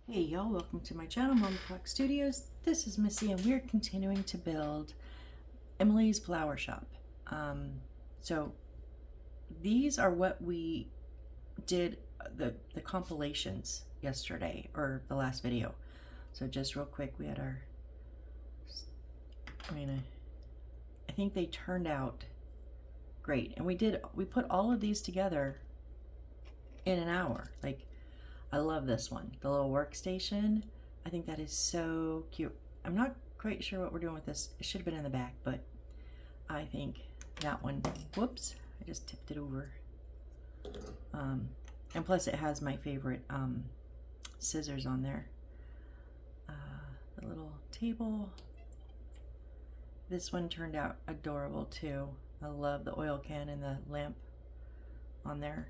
Hey y'all, welcome to my channel, Mama Fox Studios. This is Missy and we're continuing to build Emily's Flower Shop. So these are what we did, the compilations yesterday, or the last video. So just real quick, we had our, I think they turned out great. And we put all of these together in an hour. Like, I love this one, the little workstation. I think that is so cute. I'm not quite sure what we're doing with this. It should have been in the back, but I think that one, whoops, I just tipped it over. And plus it has my favorite scissors on there. The little table. This one turned out adorable too. I love the oil can and the lamp on there.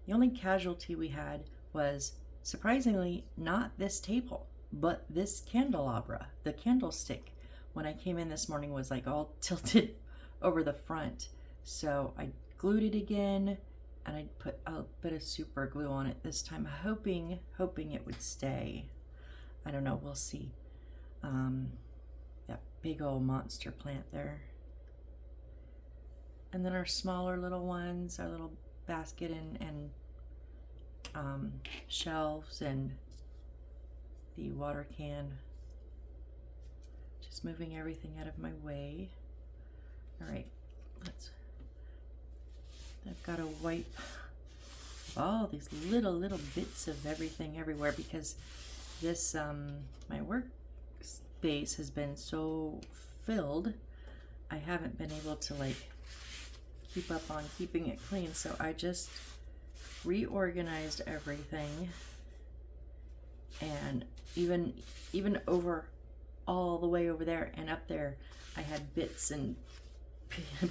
The only casualty we had was, surprisingly, not this table, but this candelabra. The candlestick, when I came in this morning, was like all tilted over the front. So I glued it again, and I put a bit of super glue on it this time, hoping it would stay. I don't know, we'll see. That big old monster plant there. And then our smaller little ones, our little basket and shelves and the water can. Just moving everything out of my way. All right, I've got to wipe all these little bits of everything everywhere because this, my workspace has been so filled. I haven't been able to like keep up on keeping it clean, so I just reorganized everything, and even over all the way over there and up there I had bits and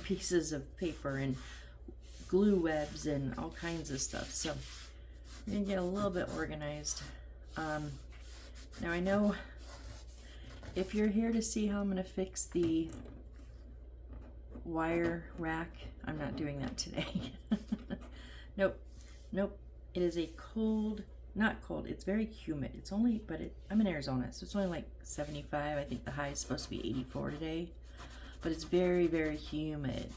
pieces of paper and glue webs and all kinds of stuff, so I'm gonna get a little bit organized. Now I know if you're here to see how I'm gonna fix the wire rack, I'm not doing that today. Nope, it is a cold, not cold, it's very humid. It's only, but I'm in Arizona, so it's only like 75. I think the high is supposed to be 84 today, but it's very, very humid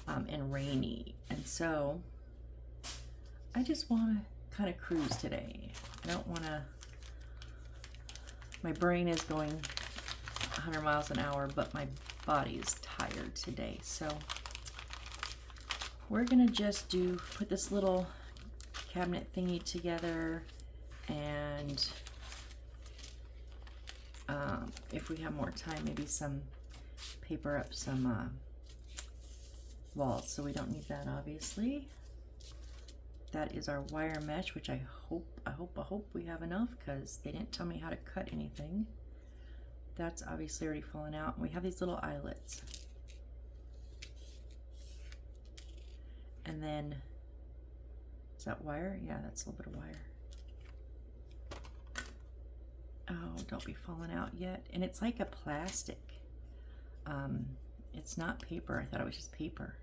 and rainy. And so I just want to kind of cruise today. I don't want to, my brain is going 100 miles an hour, but my body is tired today. So we're gonna just put this little cabinet thingy together, and if we have more time, maybe some paper up some walls, so we don't need that, obviously. That is our wire mesh, which I hope we have enough, because they didn't tell me how to cut anything. That's obviously already fallen out. We have these little eyelets, and then is that wire? Yeah, that's a little bit of wire. Oh, don't be falling out yet. And it's like a plastic. It's not paper. I thought it was just paper.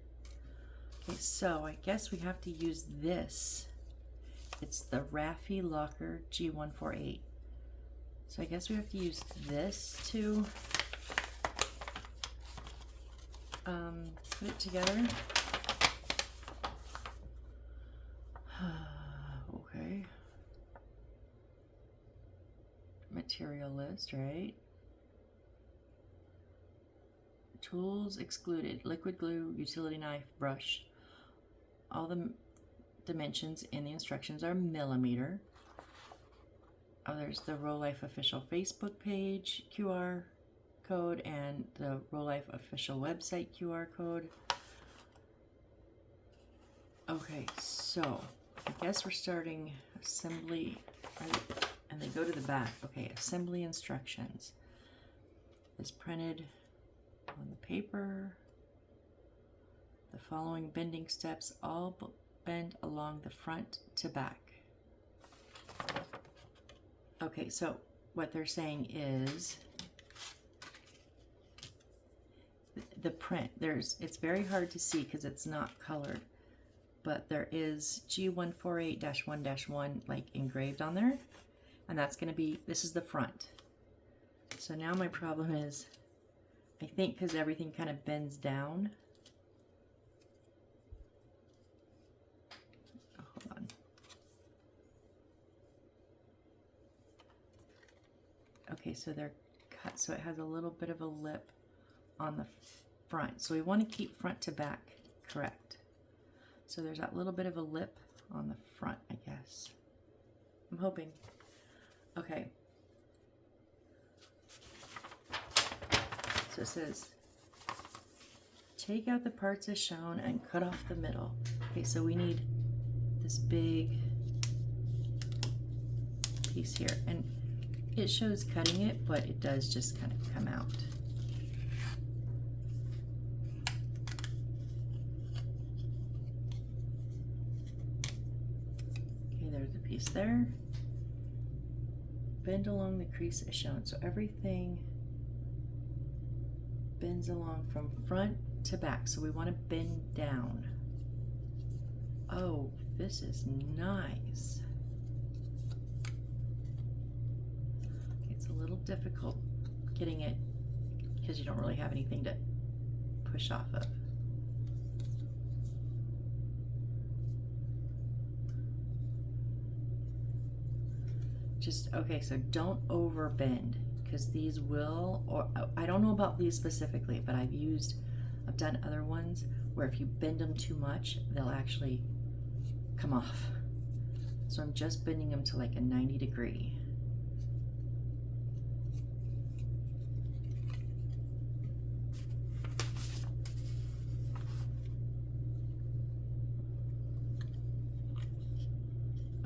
Okay, so I guess we have to use this. It's the Raffi Locker G148. So I guess we have to use this to put it together. Okay. Material list, right? Tools excluded: liquid glue, utility knife, brush. All the dimensions in the instructions are millimeter. Oh, there's the Row Life official Facebook page QR code and the Row Life official website QR code. Okay, so I guess we're starting assembly, and they go to the back. Okay, assembly instructions is printed on the paper. The following bending steps all bend along the front to back. Okay, so what they're saying is the print, it's very hard to see because it's not colored, but there is G148-1-1 like engraved on there, and that's going to be, this is the front. So now my problem is, I think because everything kind of bends down. Oh, hold on. Okay, so they're cut, so it has a little bit of a lip on the front. So we want to keep front to back correct. So there's that little bit of a lip on the front, I guess. I'm hoping. Okay. So it says, take out the parts as shown and cut off the middle. Okay, so we need this big piece here. And it shows cutting it, but it does just kind of come out. Okay, there's a piece there. Bend along the crease as shown. So everything bends along from front to back. So we want to bend down. Oh, this is nice. It's a little difficult getting it because you don't really have anything to push off of. Just, okay, so don't over bend, because these will, or I don't know about these specifically, but I've done other ones where if you bend them too much, they'll actually come off. So I'm just bending them to like a 90 degree.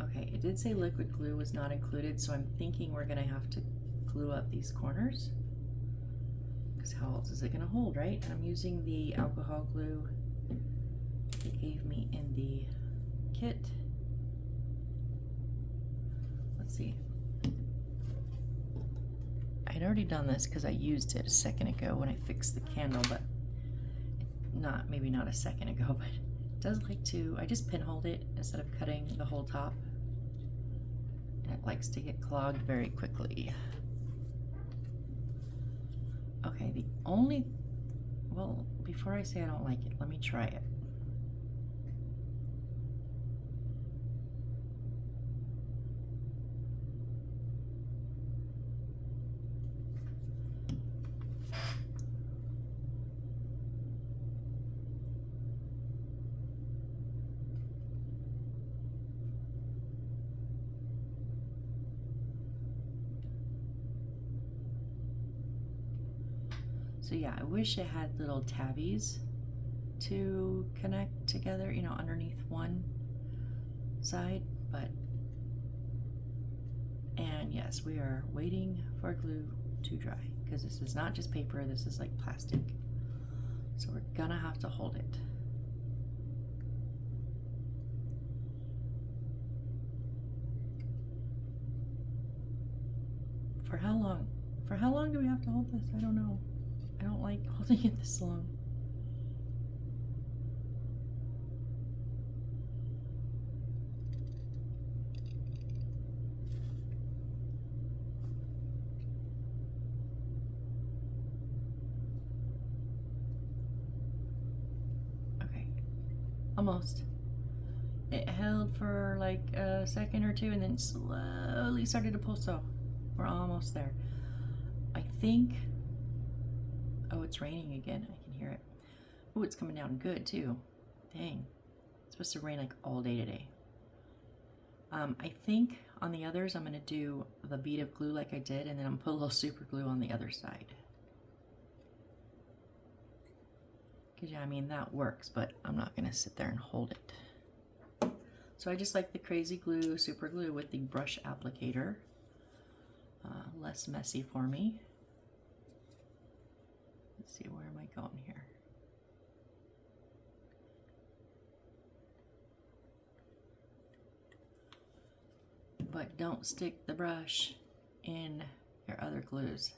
Okay, it did say liquid glue was not included, so I'm thinking we're gonna have to glue up these corners, because how else is it going to hold, right? I'm using the alcohol glue they gave me in the kit. Let's see. I had already done this because I used it a second ago when I fixed the candle, but maybe not a second ago, but it does like to, I just pinholed it instead of cutting the whole top. And it likes to get clogged very quickly. Okay, the only, well, before I say I don't like it, let me try it. So yeah, I wish it had little tabbies to connect together, you know, underneath one side, but, and yes, we are waiting for glue to dry, because this is not just paper, this is like plastic. So we're gonna have to hold it. For how long? For how long do we have to hold this? I don't know. I don't like holding it this long. Okay, almost. It held for like a second or two and then slowly started to pull, so we're almost there. I think, oh, it's raining again. I can hear it. Oh, it's coming down good too. Dang. It's supposed to rain like all day today. I think on the others, I'm going to do the bead of glue like I did, and then I'm going to put a little super glue on the other side. Because, yeah, I mean, that works, but I'm not going to sit there and hold it. So I just like the crazy glue, super glue with the brush applicator. Less messy for me. Let's see, where am I going here? But don't stick the brush in your other glues.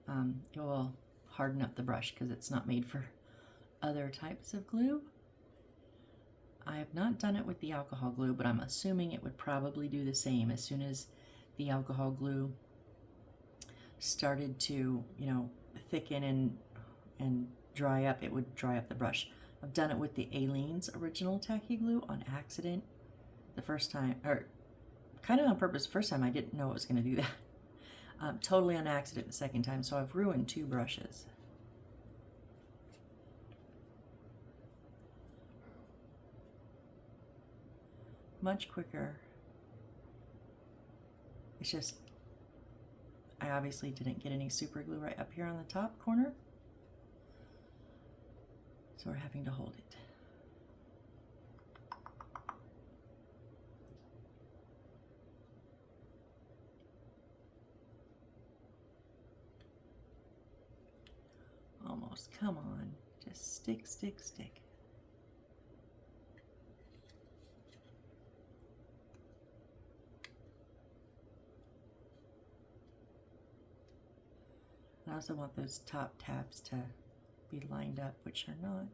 It will harden up the brush because it's not made for other types of glue. I have not done it with the alcohol glue, but I'm assuming it would probably do the same. As soon as the alcohol glue started to, thicken and dry up, it would dry up the brush. I've done it with the Aleene's original tacky glue on accident the first time, or kind of on purpose. First time I didn't know it was going to do that. Totally on accident the second time, so I've ruined 2 brushes. Much quicker. It's just, I obviously didn't get any super glue right up here on the top corner, so we're having to hold it. Almost, come on, just stick, stick, stick. I also want those top tabs to be lined up, which are not.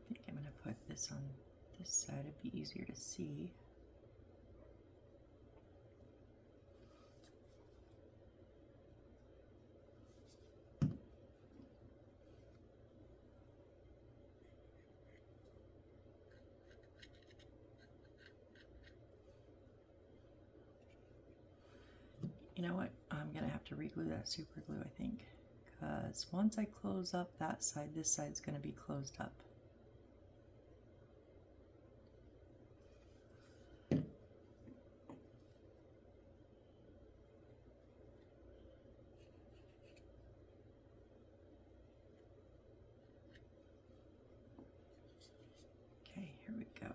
I think I'm going to put this on this side, it'd be easier to see. You know what? I'm going to have to re-glue that super glue, I think, because once I close up that side, this side's going to be closed up. Okay, here we go.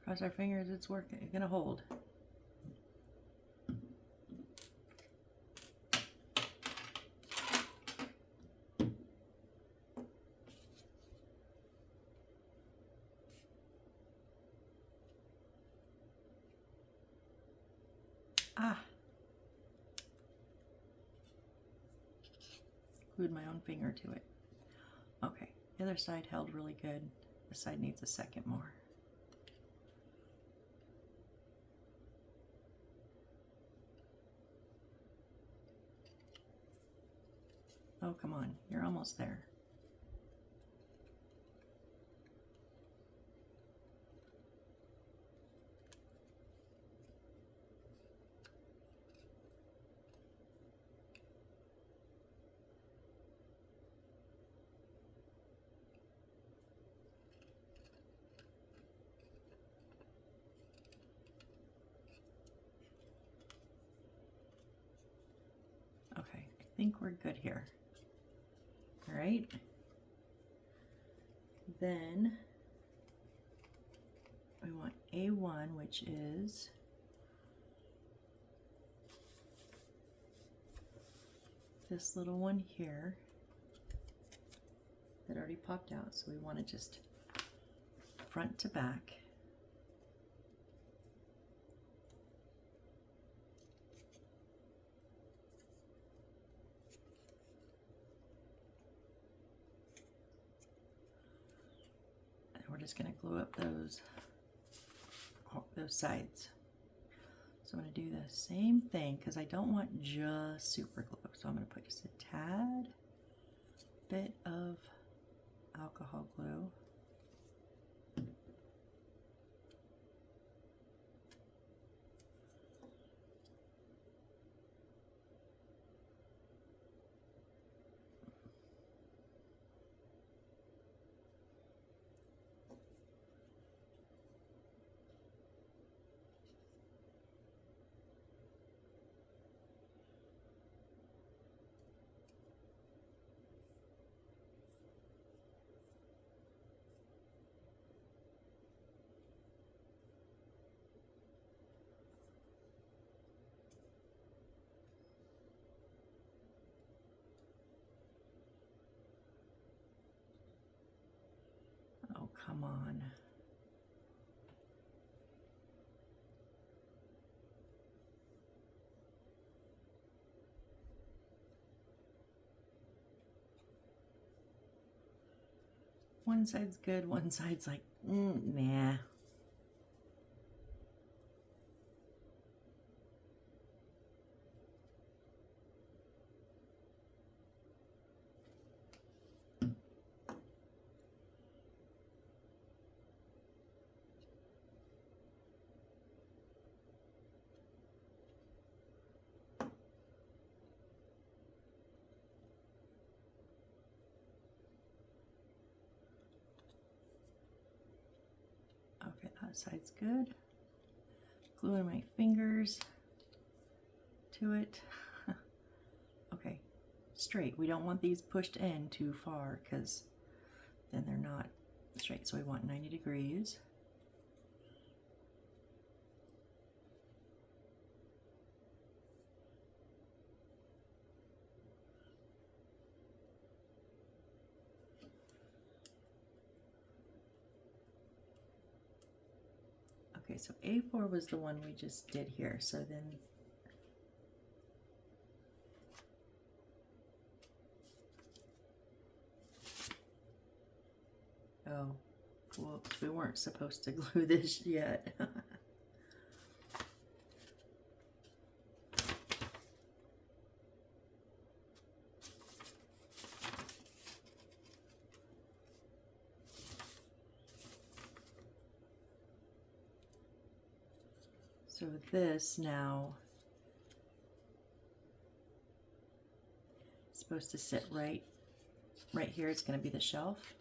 Cross our fingers, it's working. It's gonna hold. Ah! Glued my own finger to it. Okay, the other side held really good. This side needs a second more. Oh, come on, you're almost there. Okay, I think we're good here. All right. Then we want A1, which is this little one here that already popped out. So we want to just front to back. We're just going to glue up those sides. So I'm going to do the same thing because I don't want just super glue. So I'm going to put just a tad bit of alcohol glue. Come on. One side's good, one side's like, nah. Okay, that side's good. Gluing my fingers to it. Okay, straight. We don't want these pushed in too far because then they're not straight. So we want 90 degrees. Okay, so A4 was the one we just did here. So then oh, whoops, we weren't supposed to glue this yet. So this now is supposed to sit right here. It's going to be the shelf.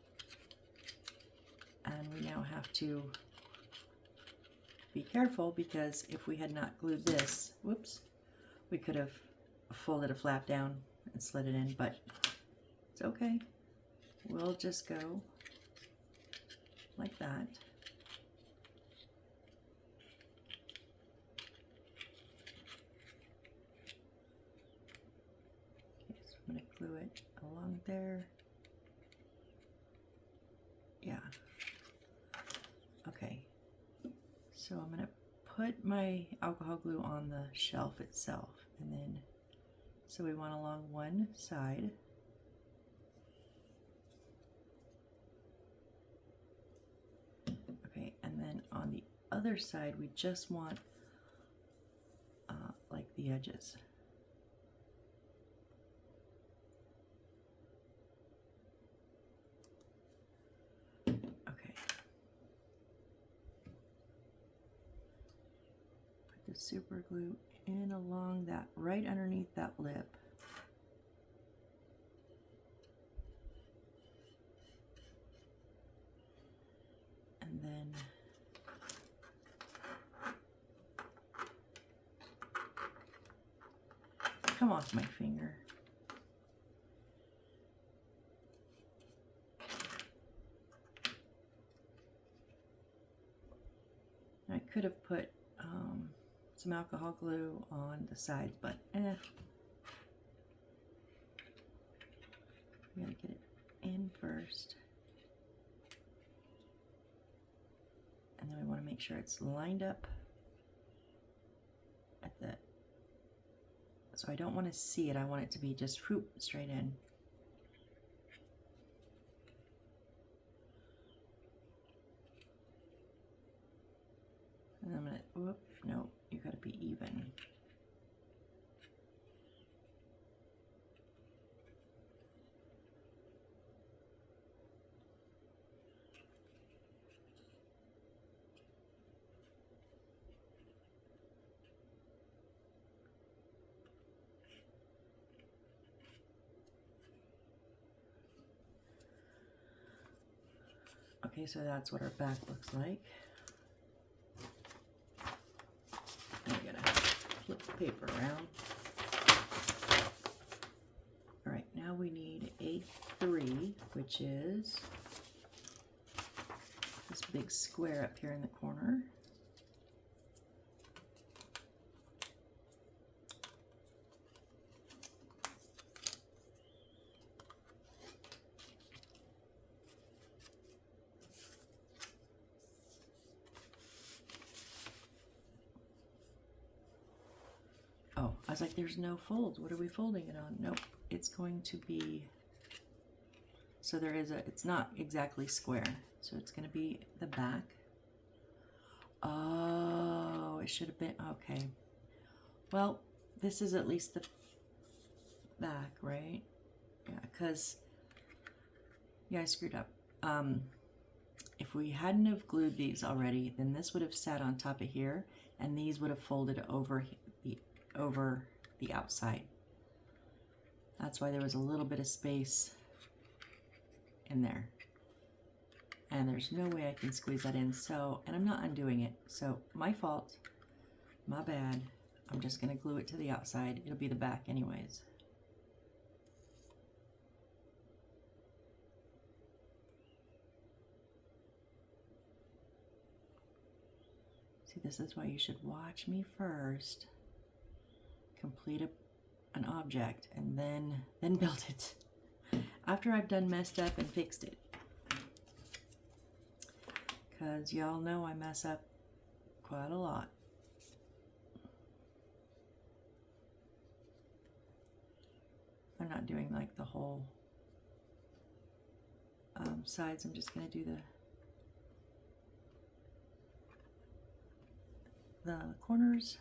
And we now have to be careful because if we had not glued this, whoops, we could have folded a flap down and slid it in, but it's okay. We'll just go like that. Okay, so I'm going to glue it along there. Yeah. Okay. So I'm going to put my alcohol glue on the shelf itself, and then, so we want along one side. Okay, and then on the other side, we just want like the edges. Okay. Put the super glue in along that, right underneath that lip. And then come off my finger. I could have put some alcohol glue on the sides, but we gotta get it in first. And then we want to make sure it's lined up at the, so I don't want to see it, I want it to be just whoop, straight in. And I'm gonna, whoop, no, you gotta be even. Okay, so that's what our back looks like. I gotta flip the paper around. All right, now we need A3, which is this big square up here in the corner. was like, there's no fold. What are we folding it on? Nope. It's going to be, so there is a, it's not exactly square. So it's going to be the back. Oh, it should have been, okay. Well, this is at least the back, right? Yeah, because, yeah, I screwed up. If we hadn't have glued these already, then this would have sat on top of here, and these would have folded over the outside. That's why there was a little bit of space in there. And there's no way I can squeeze that in, so, and I'm not undoing it. So, my fault, my bad. I'm just gonna glue it to the outside. It'll be the back anyways. See, this is why you should watch me first, complete an object, and then build it. After I've done messed up and fixed it. Because y'all know I mess up quite a lot. I'm not doing like the whole sides. I'm just going to do the corners.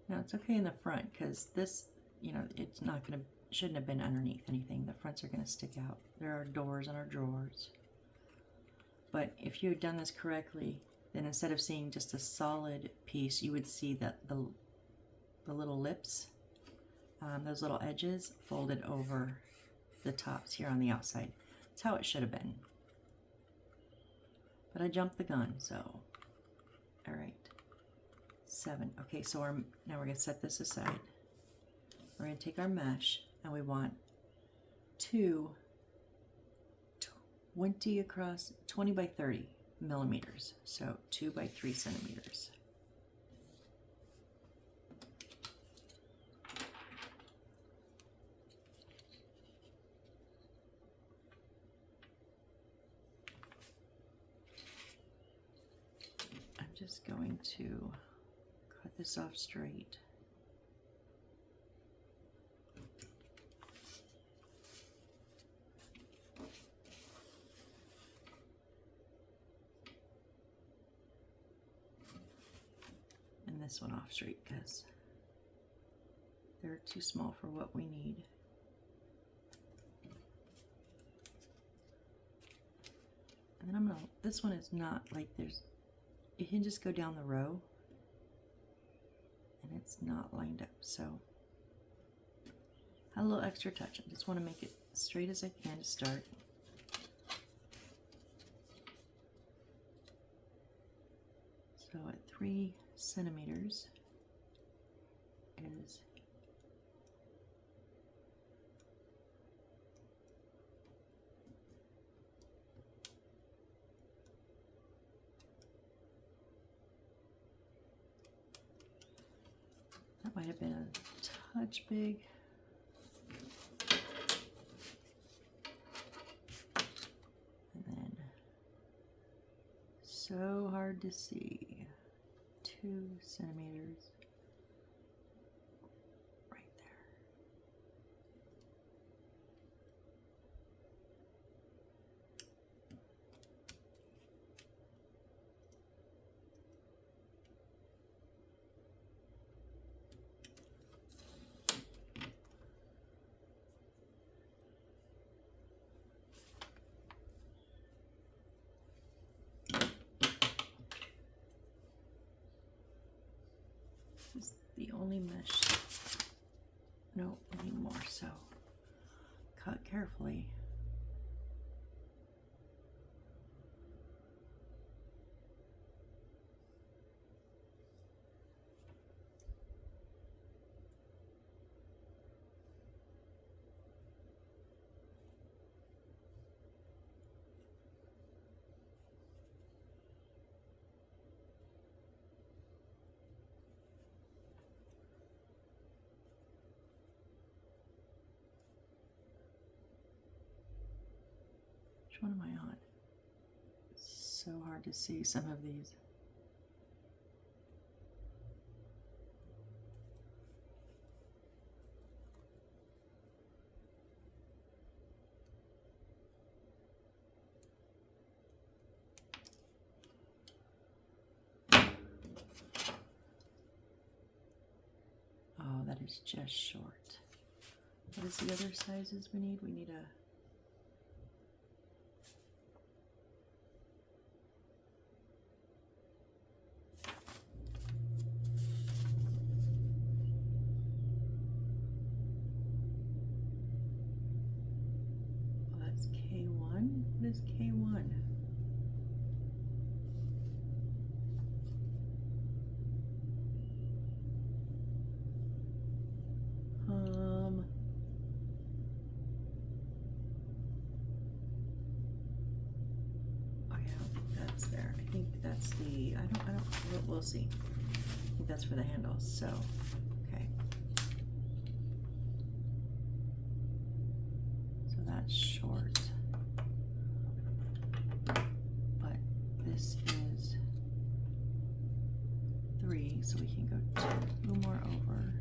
Now it's okay in the front because this, you know, it's not going to, shouldn't have been underneath anything. The fronts are going to stick out. There are doors on our drawers. But if you had done this correctly, then instead of seeing just a solid piece, you would see that the little lips, those little edges folded over the tops here on the outside. That's how it should have been. But I jumped the gun, so, all right. 7. Okay, so now we're going to set this aside. We're going to take our mesh, and we want 20 across, 20 by 30 millimeters. So 2 by 3 centimeters. I'm just going to cut this off straight. And this one off straight because they're too small for what we need. And then I'm gonna, this one is not like there's, you can just go down the row and it's not lined up, so a little extra touch. I just want to make it straight as I can to start. So at 3 centimeters is that might have been a touch big. And then so hard to see. 2 centimeters right there. This is the only mesh. No, we need more, so cut carefully. Which one am I on? It's so hard to see some of these. Oh, that is just short. What is the other sizes we need? We need a... Oh, that's K1? What is K1? We'll see. I think that's for the handles, so, okay. So that's short. But this is 3, so we can go 2 more over.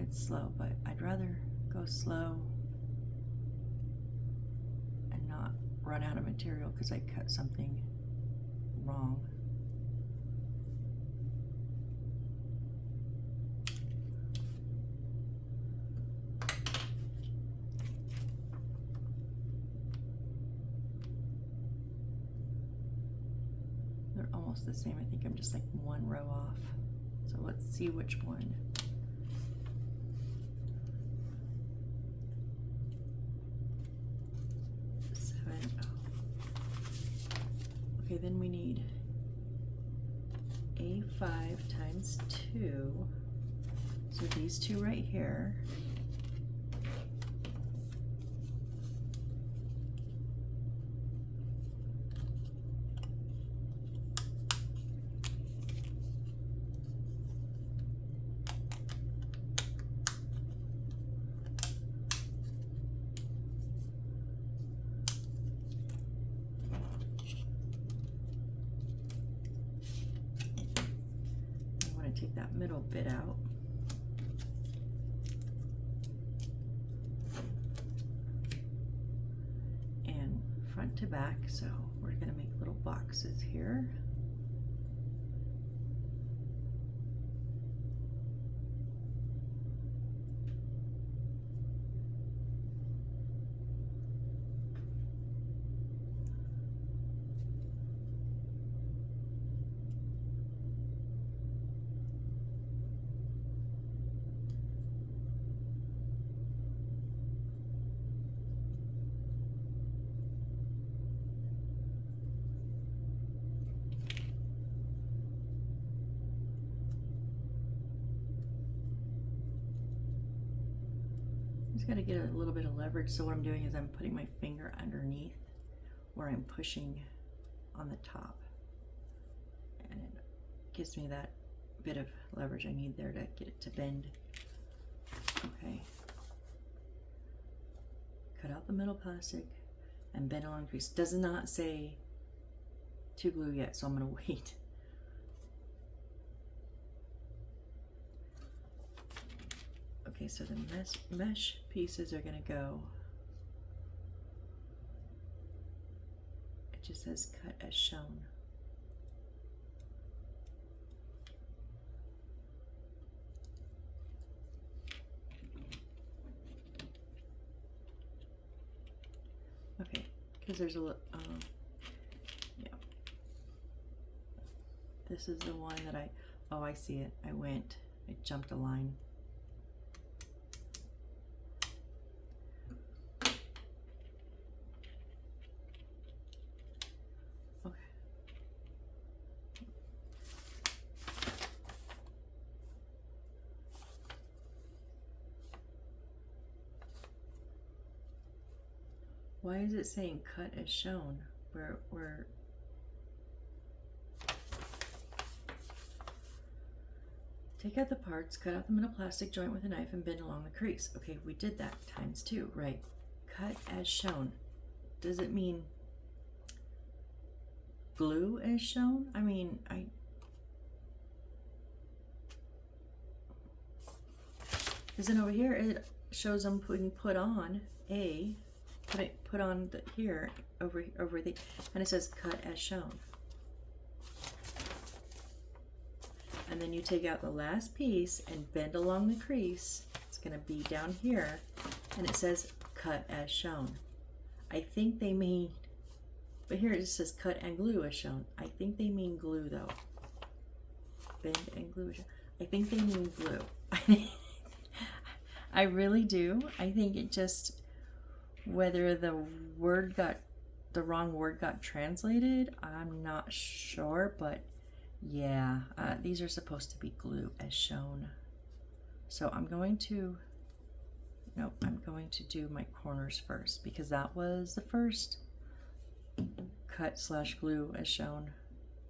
It's slow, but I'd rather go slow and not run out of material because I cut something wrong. They're almost the same. I think I'm just like 1 row off. So let's see which one. Okay, then we need A5 times 2. So these 2 right here. Take that middle bit out. And front to back, so we're going to make little boxes here. Just got to get a little bit of leverage. So what I'm doing is I'm putting my finger underneath where I'm pushing on the top, and it gives me that bit of leverage I need there to get it to bend. Okay. Cut out the middle plastic and bend along crease. Does not say to glue yet, so I'm going to wait. Okay, so the mesh pieces are going to go. It just says cut as shown. Okay, because there's a this is the one that oh, I see it. I jumped a line. Okay. Why is it saying cut as shown? Where take out the parts, cut out the middle plastic joint with a knife and bend along the crease. Okay, we did that ×2, right? Cut as shown. Does it mean glue as shown? I mean, because then over here it shows I'm put on put on here over the, and it says cut as shown. And then you take out the last piece and bend along the crease. It's going to be down here, and it says cut as shown. I think they mean, but here it just says cut and glue as shown. I think they mean glue though. Bend and glue as shown. I think they mean glue. I really do. I think it just, whether the wrong word got translated, I'm not sure, but yeah, these are supposed to be glue as shown. So I'm going to do my corners first, because that was the first cut/glue as shown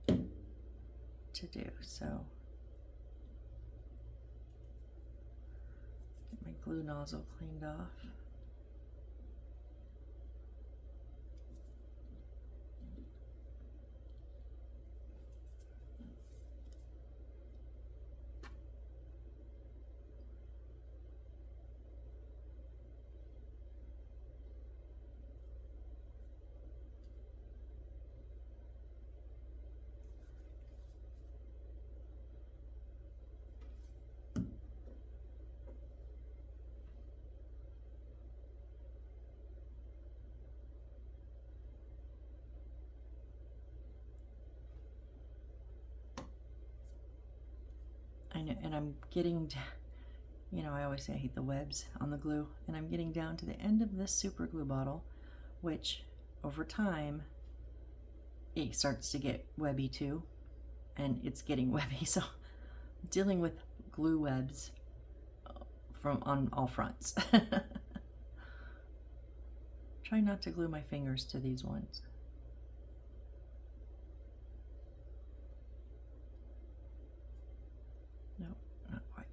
to do. So get my glue nozzle cleaned off. I know, and I'm getting, I always say I hate the webs on the glue, and I'm getting down to the end of this super glue bottle, which over time it starts to get webby too, and it's getting webby, so I'm dealing with glue webs on all fronts. Try not to glue my fingers to these ones. No, not quite.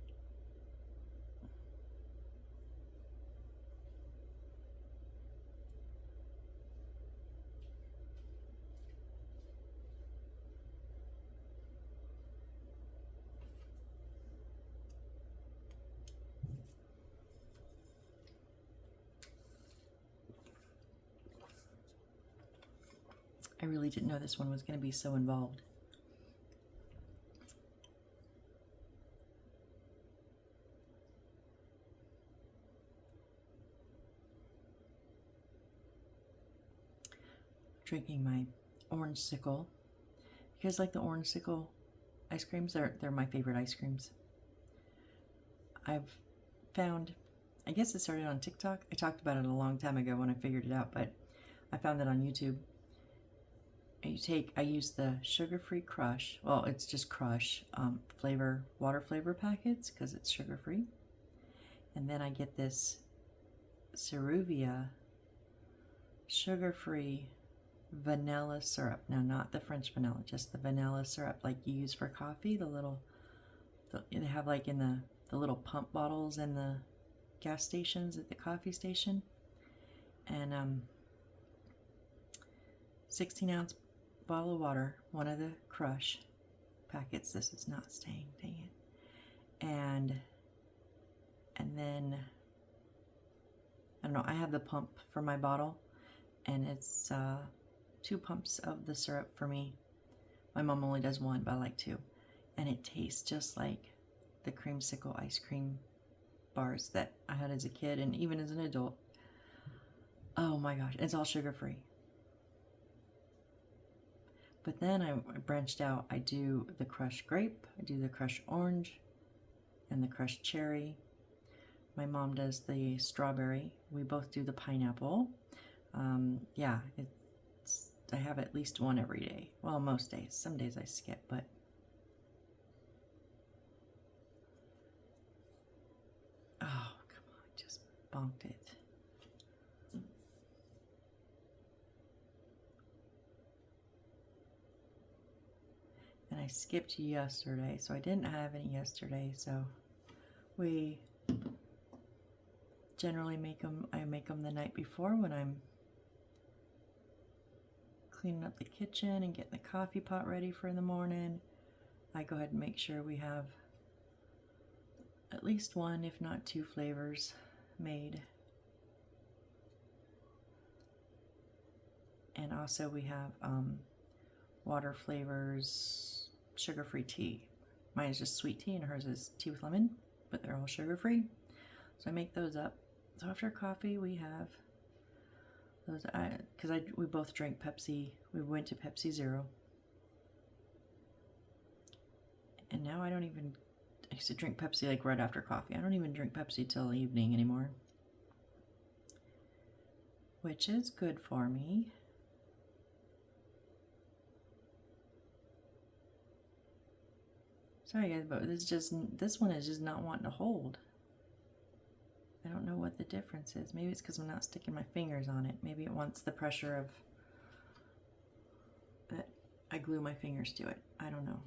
I really didn't know this one was going to be so involved. Drinking my orange sickle. You guys like the orange sickle ice creams? They're my favorite ice creams. I've found, I guess it started on TikTok. I talked about it a long time ago when I figured it out, but I found it on YouTube. I use the sugar-free Crush. Well, it's just Crush water flavor packets because it's sugar-free. And then I get this Ceruvia sugar-free vanilla syrup. Now, not the French vanilla, just the vanilla syrup like you use for coffee. They have like in the little pump bottles in the gas stations at the coffee station. And 16-ounce bottle of water, one of the Crush packets. This is not staying, dang it. And then I don't know, I have the pump for my bottle, and it's 2 pumps of the syrup for me. My mom only does 1, but I like 2. And it tastes just like the creamsicle ice cream bars that I had as a kid and even as an adult. Oh my gosh, it's all sugar-free. But then I branched out. I do the crushed grape, I do the crushed orange, and the crushed cherry. My mom does the strawberry. We both do the pineapple. Yeah, I have at least one every day. Well, most days. Some days I skip, but oh, come on, just bonked it. And I skipped yesterday, so I didn't have any yesterday, so we generally I make them the night before when I'm cleaning up the kitchen and getting the coffee pot ready for the morning. I go ahead and make sure we have at least one, if not two flavors made. And also we have water flavors, sugar-free tea. Mine is just sweet tea and hers is tea with lemon, but they're all sugar-free. So I make those up. So after coffee we have those, because we both drink Pepsi. We went to Pepsi Zero. And now I used to drink Pepsi like right after coffee. I don't even drink Pepsi till evening anymore, which is good for me. Sorry guys, but this one is just not wanting to hold. I don't know what the difference is. Maybe it's because I'm not sticking my fingers on it. Maybe it wants the pressure of that I glue my fingers to it. I don't know.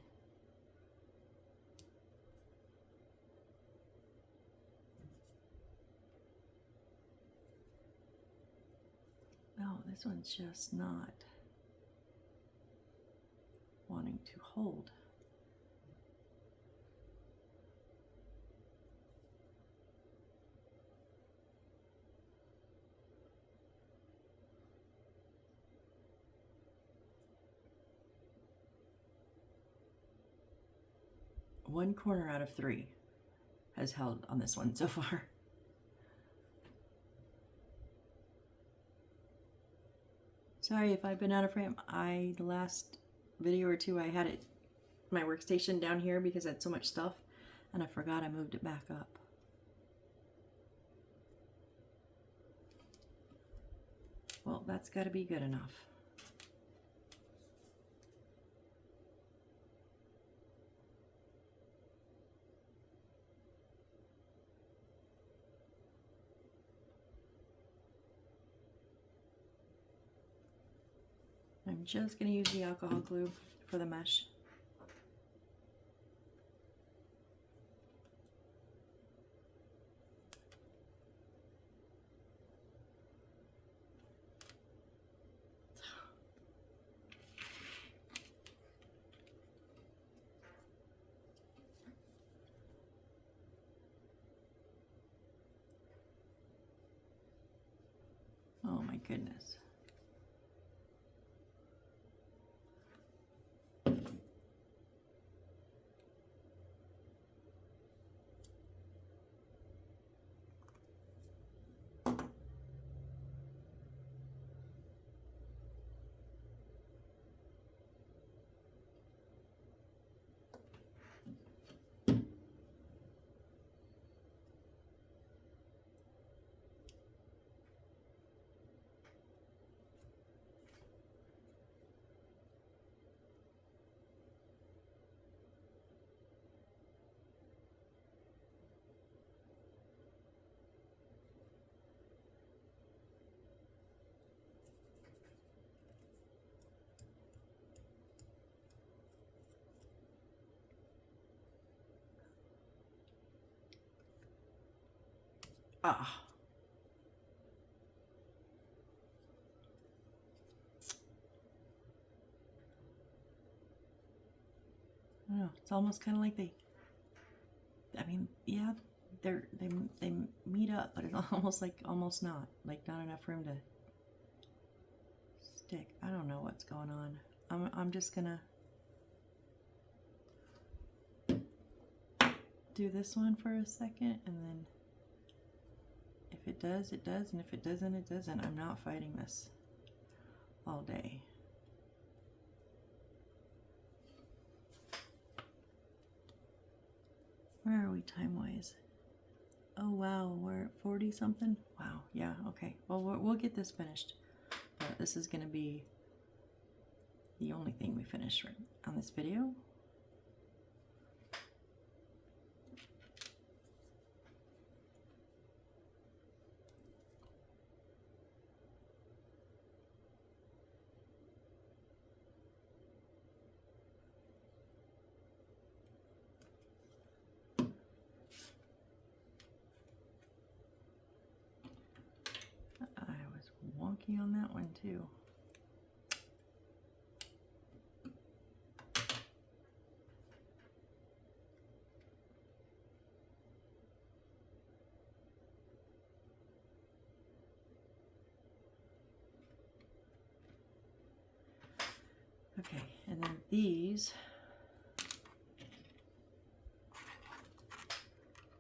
No, this one's just not wanting to hold. One corner out of 3 has held on this one so far. Sorry if I've been out of frame. The last video or two I had my workstation down here because I had so much stuff and I forgot I moved it back up. Well, that's got to be good enough. I'm just going to use the alcohol glue for the mesh. Oh my goodness. Ah. I don't know, it's almost kind of like I mean, yeah, they meet up, but it's almost not enough room to stick. I don't know what's going on. I'm just gonna do this one for a second, and then if it does, it does, and if it doesn't, it doesn't. I'm not fighting this all day. Where are we time-wise? Oh wow, we're at 40 something? Wow, yeah, okay. Well, we'll get this finished. But this is going to be the only thing we finish right on this video. I was wonky on that one too. Okay, and then these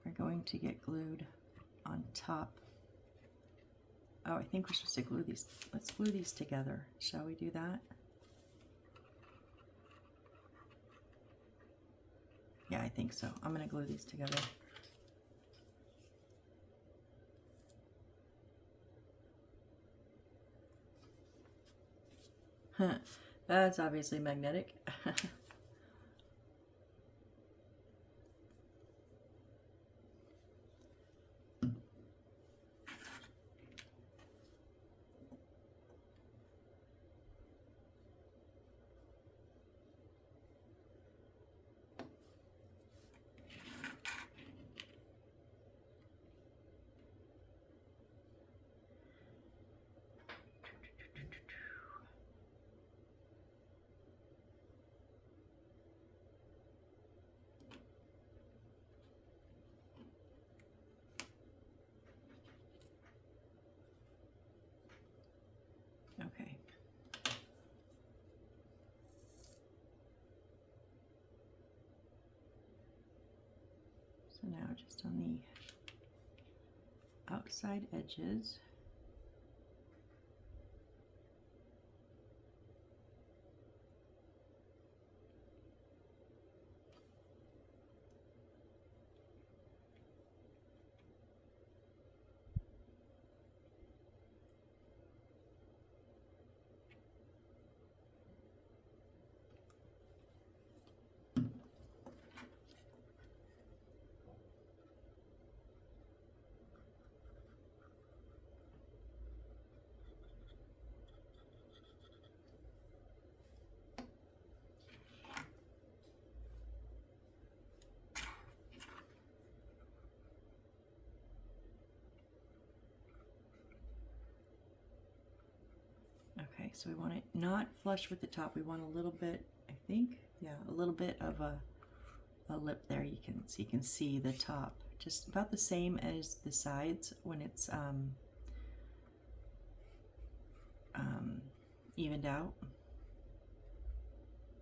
are going to get glued on top. Oh, I think we're supposed to glue these. Let's glue these together. Shall we do that? Yeah, I think so. I'm going to glue these together. That's obviously magnetic. Okay. So now just on the outside edges. Okay, so we want it not flush with the top. We want a little bit, I think, yeah, a little bit of a lip there. You can see the top, just about the same as the sides when it's evened out.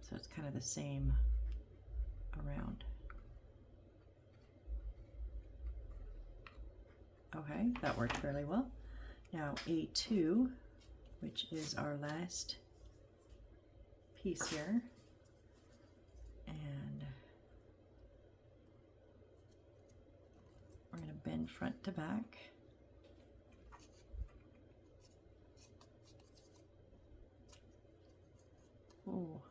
So it's kind of the same around. Okay, that worked fairly well. Now A2, which is our last piece here, and we're going to bend front to back. Ooh.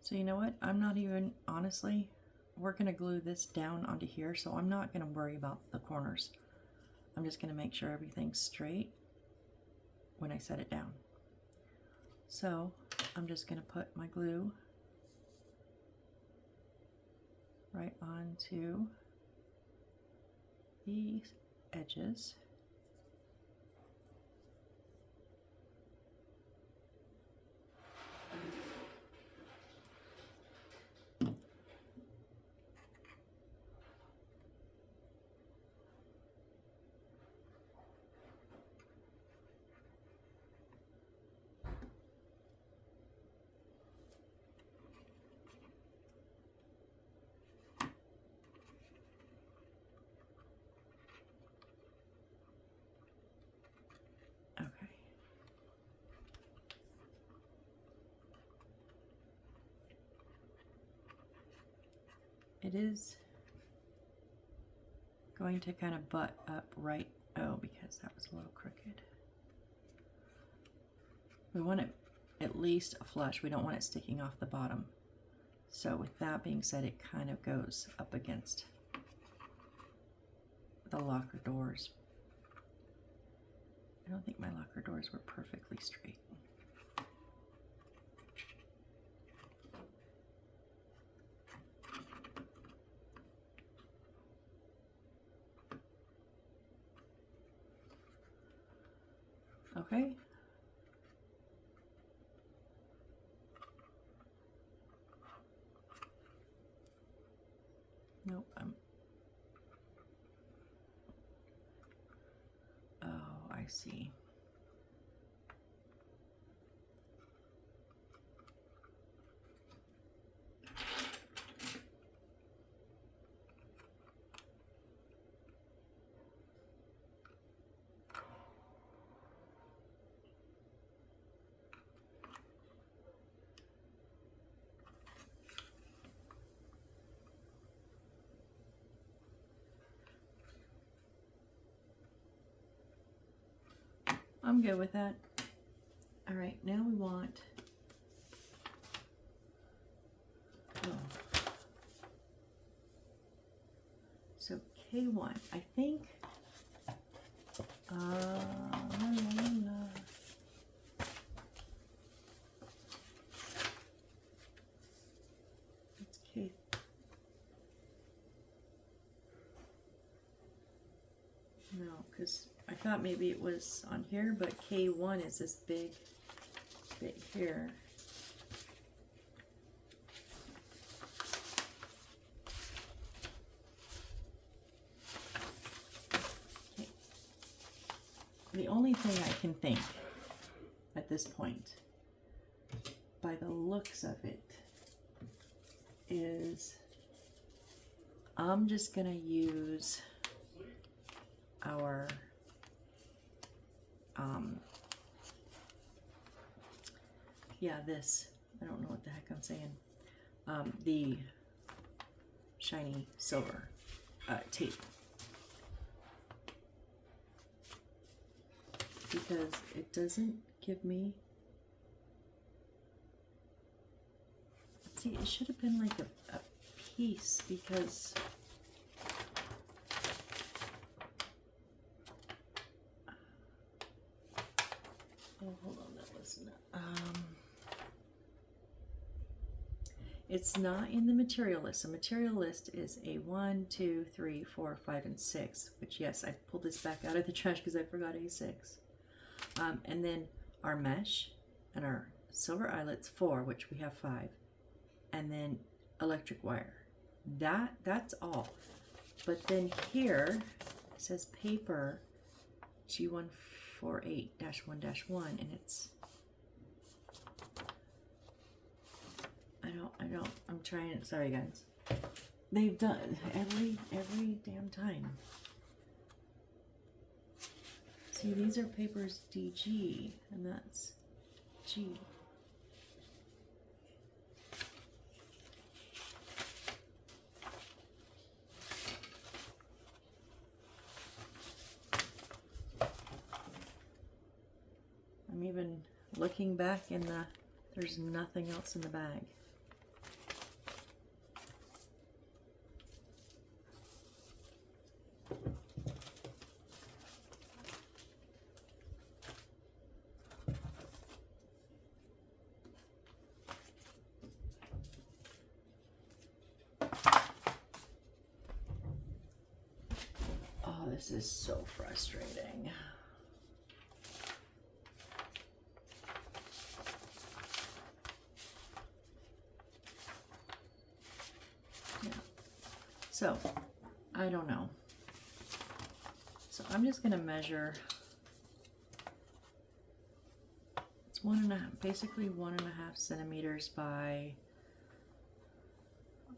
So you know what? I'm not even, honestly, we're going to glue this down onto here, so I'm not going to worry about the corners. I'm just going to make sure everything's straight when I set it down. So I'm just going to put my glue right onto the edges. it is going to kind of butt up right. Oh, because that was a little crooked. We want it at least flush. We don't want it sticking off the bottom. So with that being said, it kind of goes up against the locker doors. I don't think my locker doors were perfectly straight. Okay. Nope, oh, I see. I'm good with that. All right, now we want, so K1, I think, it's K. No, because I thought maybe it was on here, but K1 is this big bit here. Okay. The only thing I can think at this point, by the looks of it, is I'm just gonna use our this, I don't know what the heck I'm saying, the shiny silver tape, because it doesn't give me, see, it should have been like a piece, because oh, hold on, that wasn't it's not in the material list. The material list is a 1, 2, 3, 4, 5, and 6, which, yes, I pulled this back out of the trash because I forgot A6. And then our mesh and our silver eyelets, 4, which we have 5, and then electric wire. That's all. But then here it says paper G148-1-1, and it's, I'm trying, sorry guys. They've done every damn time. See, these are papers DG, and that's G. I'm even looking back in the, there's nothing else in the bag. Oh, this is so frustrating. Yeah. So, I don't know. So I'm just gonna measure. It's 1.5, basically 1.5 centimeters by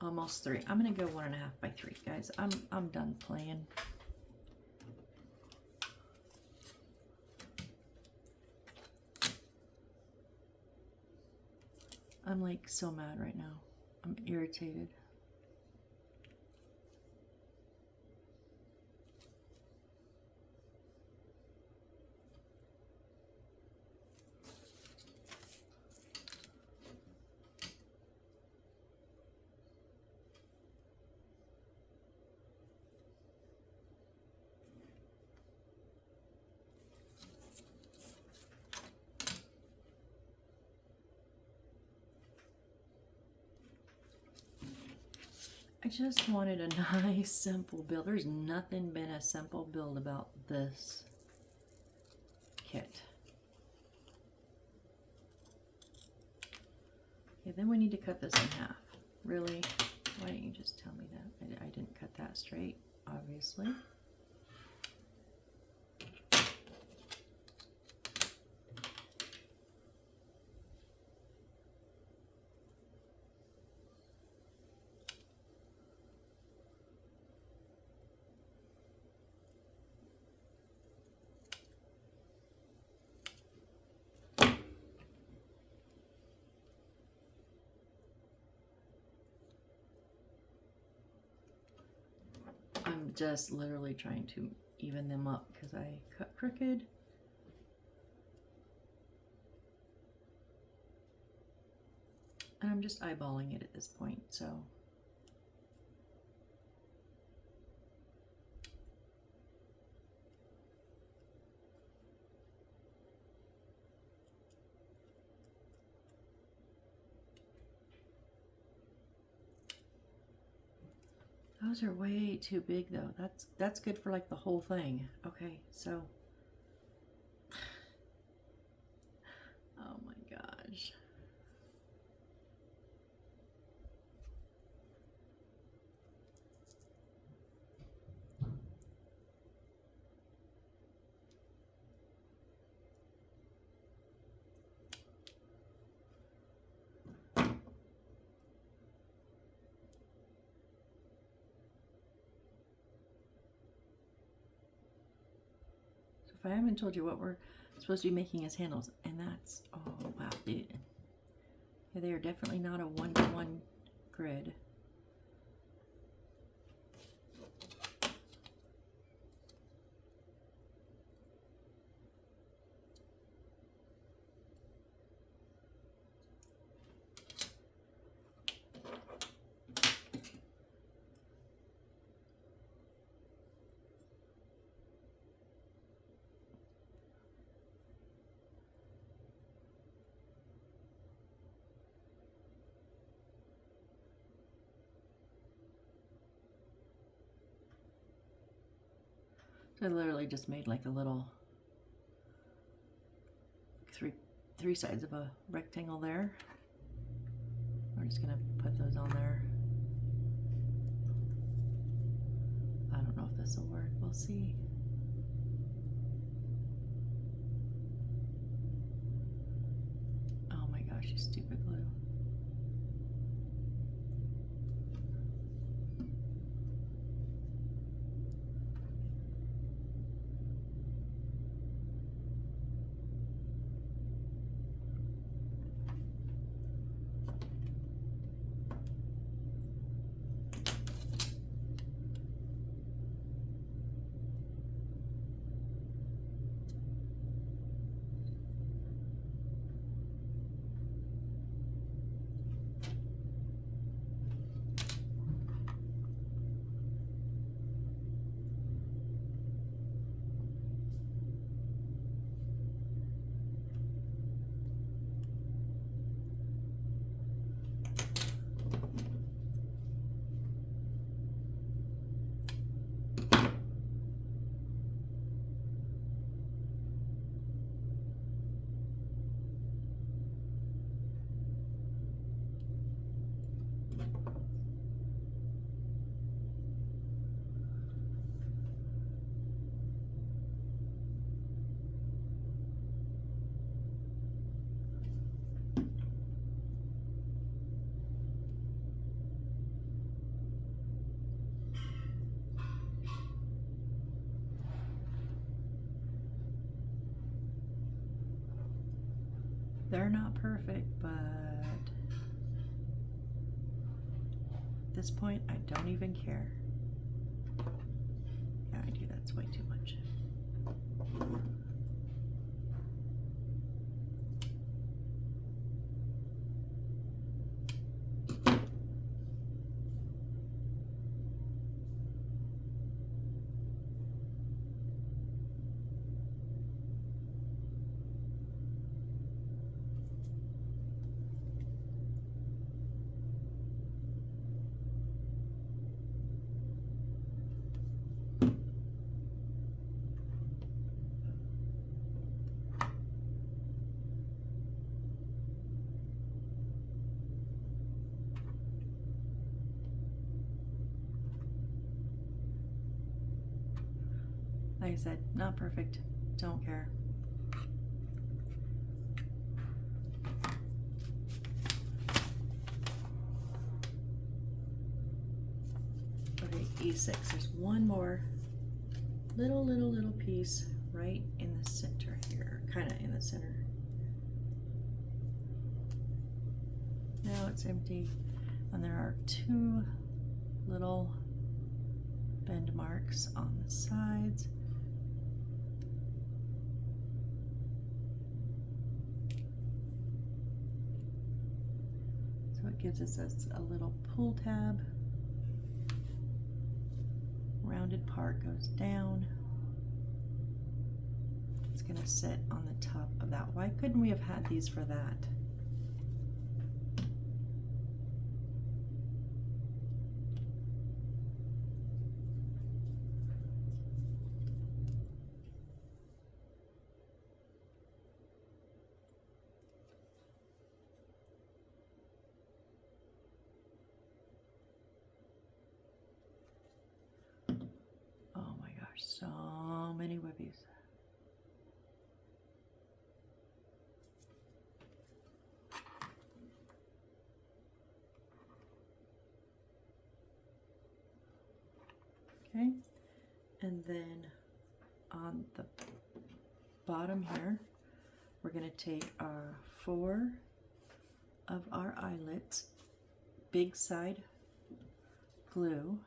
almost 3. I'm gonna go 1.5 by 3, guys. I'm done playing. I'm like so mad right now. I'm irritated. I just wanted a nice simple build. There's nothing been a simple build about this kit. Okay, then we need to cut this in half. Really? Why didn't you just tell me that? I didn't cut that straight, obviously. I'm just literally trying to even them up because I cut crooked. And I'm just eyeballing it at this point, so. Those are way too big though. That's good for like the whole thing. Okay, so. Oh my gosh. If I haven't told you what we're supposed to be making as handles, and that's, oh wow, dude. Yeah, they are definitely not a one-to-one grid. I literally just made like a little three sides of a rectangle there. We're just gonna put those on there. I don't know if this will work. We'll see. Oh my gosh, you stupid glue. They're not perfect, but at this point, I don't even care. Yeah, I do. That's way too much. Like I said, not perfect. Don't care. Okay, E6. There's one more little piece right in the center here, kind of in the center. Now it's empty, and there are two little bend marks on the sides. So it gives us a little pull tab. Rounded part goes down. It's going to sit on the top of that. Why couldn't we have had these for that? Oh my gosh, so many whippies. Okay, and then on the bottom here, we're going to take our 4 of our eyelets, big side glue,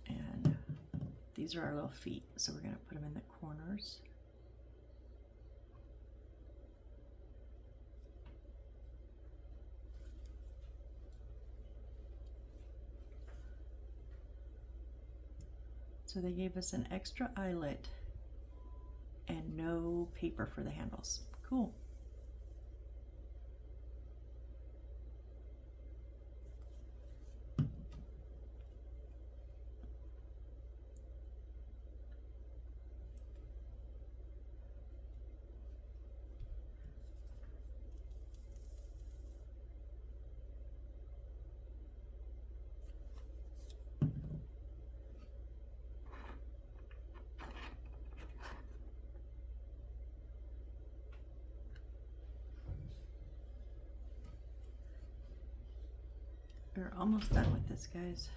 and these are our little feet, so we're going to put them in the corners. So they gave us an extra eyelet and no paper for the handles. Cool. We're almost done with this, guys.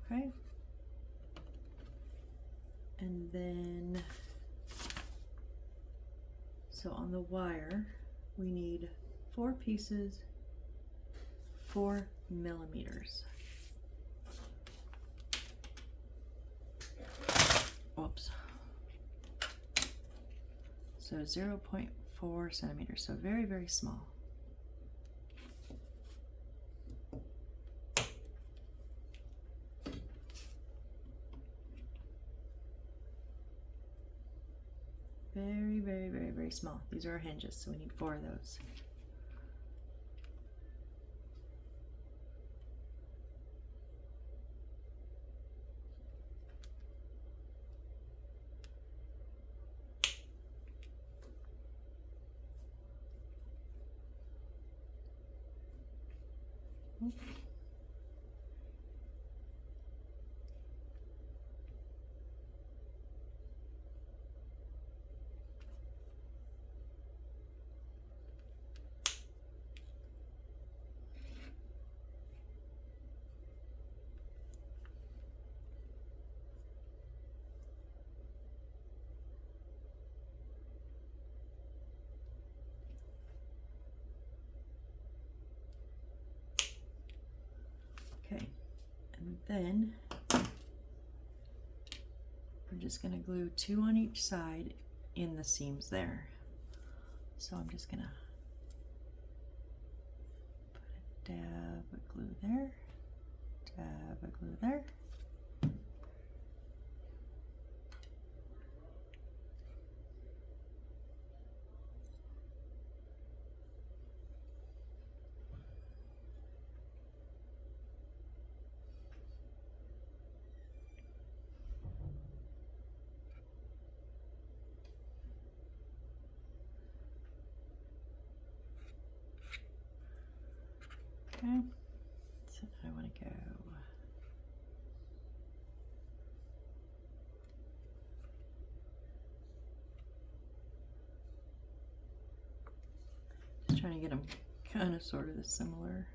Okay. And then, so on the wire, we need 4 pieces, 4 millimeters. Whoops. So 0.4 centimeters, so very, very small. Very, very, very, very small. These are our hinges, so we need 4 of those. Okay, and then we're just going to glue 2 on each side in the seams there. So I'm just going to put a dab of glue there, dab of glue there. Okay, so I want to go. Just trying to get them kind of sort of similar.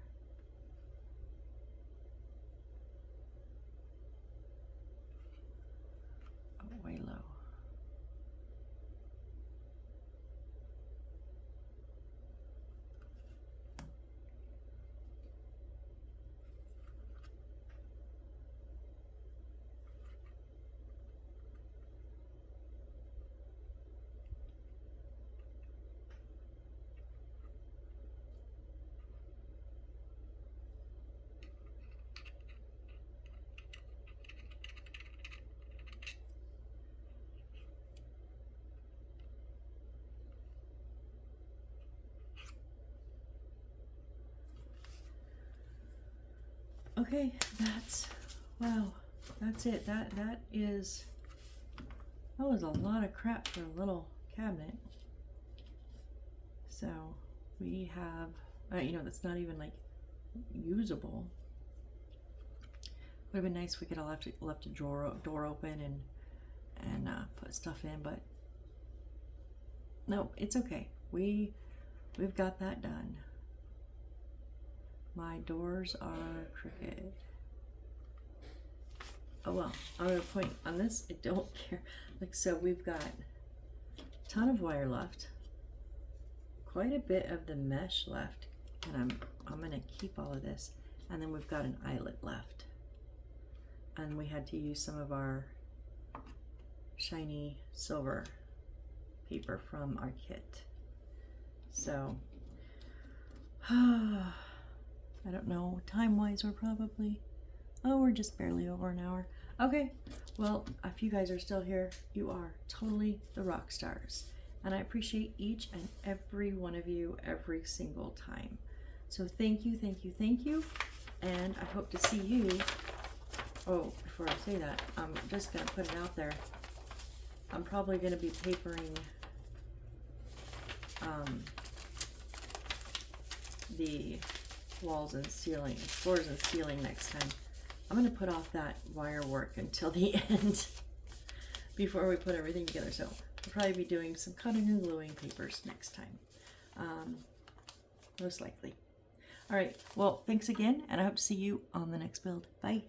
Oh, way low. Okay, wow, that's it. That was a lot of crap for a little cabinet. So we have, you know, that's not even like usable. Would have been nice if we could have left a door open and put stuff in, but no, it's okay. We've got that done. My doors are crooked. Oh well, I'm gonna point on this. I don't care. Like, so we've got a ton of wire left, quite a bit of the mesh left, and I'm gonna keep all of this. And then we've got an eyelet left, and we had to use some of our shiny silver paper from our kit. So I don't know, time-wise we're just barely over an hour. Okay, well, if you guys are still here, you are totally the rock stars. And I appreciate each and every one of you every single time. So thank you, thank you, thank you. And I hope to see you. Oh, before I say that, I'm just gonna put it out there. I'm probably gonna be papering the floors and ceiling next time. I'm going to put off that wire work until the end before we put everything together. So we'll probably be doing some cutting and gluing papers next time, most likely. All right, well, thanks again, and I hope to see you on the next build. Bye.